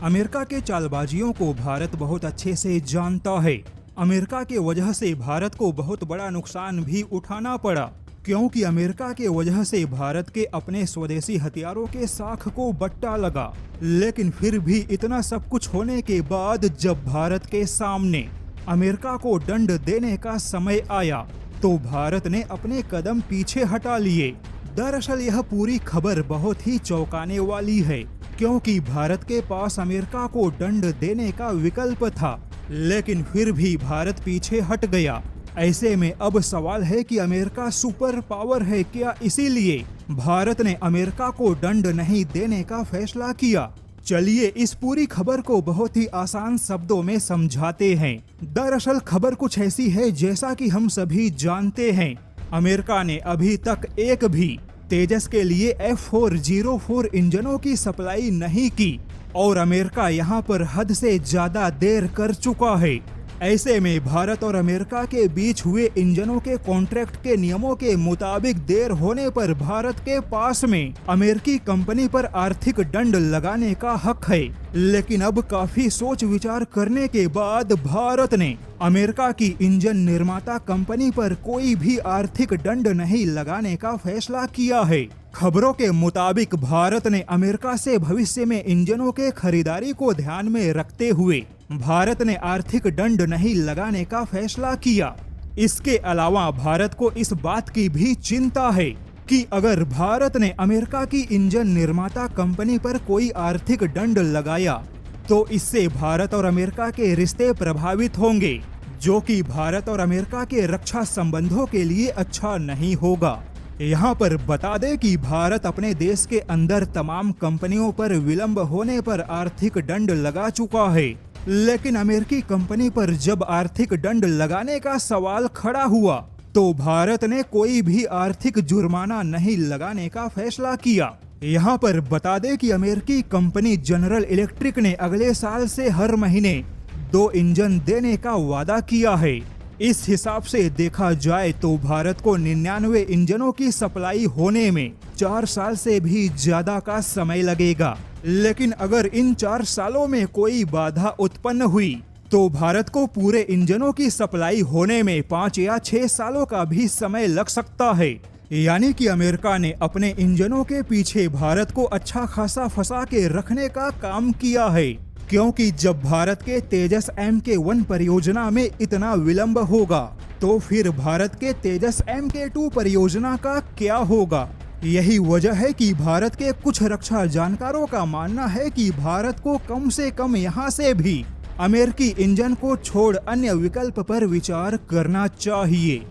America के चालबाजियों को भारत बहुत अच्छे से जानता है। अमेरिका के वजह से भारत को बहुत बड़ा नुकसान भी उठाना पड़ा, क्योंकि अमेरिका के वजह से भारत के अपने स्वदेशी हथियारों के साख को बट्टा लगा। लेकिन फिर भी इतना सब कुछ होने के बाद जब भारत के सामने अमेरिका को दंड देने का समय आया तो भारत ने अपने कदम पीछे हटा लिए। दरअसल यह पूरी खबर बहुत ही चौंकाने वाली है, क्योंकि भारत के पास अमेरिका को दंड देने का विकल्प था, लेकिन फिर भी भारत पीछे हट गया। ऐसे में अब सवाल है कि अमेरिका सुपर पावर है क्या, इसीलिए भारत ने अमेरिका को दंड नहीं देने का फैसला किया। चलिए इस पूरी खबर को बहुत ही आसान शब्दों में समझाते हैं। दरअसल खबर कुछ ऐसी है, जैसा कि हम सभी जानते हैं, अमेरिका ने अभी तक एक भी तेजस के लिए F404 इंजनों की सप्लाई नहीं की और अमेरिका यहां पर हद से ज्यादा देर कर चुका है। ऐसे में भारत और अमेरिका के बीच हुए इंजनों के कॉन्ट्रैक्ट के नियमों के मुताबिक देर होने पर भारत के पास में अमेरिकी कंपनी पर आर्थिक दंड लगाने का हक है। लेकिन अब काफी सोच विचार करने के बाद भारत ने अमेरिका की इंजन निर्माता कंपनी पर कोई भी आर्थिक दंड नहीं लगाने का फैसला किया है। खबरों के मुताबिक भारत ने अमेरिका से भविष्य में इंजनों के खरीदारी को ध्यान में रखते हुए भारत ने आर्थिक दंड नहीं लगाने का फैसला किया। इसके अलावा भारत को इस बात की भी चिंता है कि अगर भारत ने अमेरिका की इंजन निर्माता कंपनी पर कोई आर्थिक दंड लगाया तो इससे भारत और अमेरिका के रिश्ते प्रभावित होंगे, जो कि भारत और अमेरिका के रक्षा संबंधों के लिए अच्छा नहीं होगा। यहाँ पर बता दें कि भारत अपने देश के अंदर तमाम कंपनियों पर विलंब होने पर आर्थिक दंड लगा चुका है, लेकिन अमेरिकी कंपनी पर जब आर्थिक दंड लगाने का सवाल खड़ा हुआ तो भारत ने कोई भी आर्थिक जुर्माना नहीं लगाने का फैसला किया। यहाँ पर बता दें कि अमेरिकी कंपनी जनरल इलेक्ट्रिक ने अगले साल से हर महीने 2 इंजन देने का वादा किया है। इस हिसाब से देखा जाए तो भारत को 99 इंजनों की सप्लाई होने में 4 साल से भी ज्यादा का समय लगेगा। लेकिन अगर इन 4 सालों में कोई बाधा उत्पन्न हुई तो भारत को पूरे इंजनों की सप्लाई होने में 5 या 6 सालों का भी समय लग सकता है। यानी कि अमेरिका ने अपने इंजनों के पीछे भारत को अच्छा खासा फंसा के रखने का काम किया है, क्योंकि जब भारत के तेजस MK1 परियोजना में इतना विलंब होगा तो फिर भारत के तेजस MK2 परियोजना का क्या होगा। यही वजह है कि भारत के कुछ रक्षा जानकारों का मानना है कि भारत को कम से कम यहां से भी अमेरिकी इंजन को छोड़ अन्य विकल्प पर विचार करना चाहिए।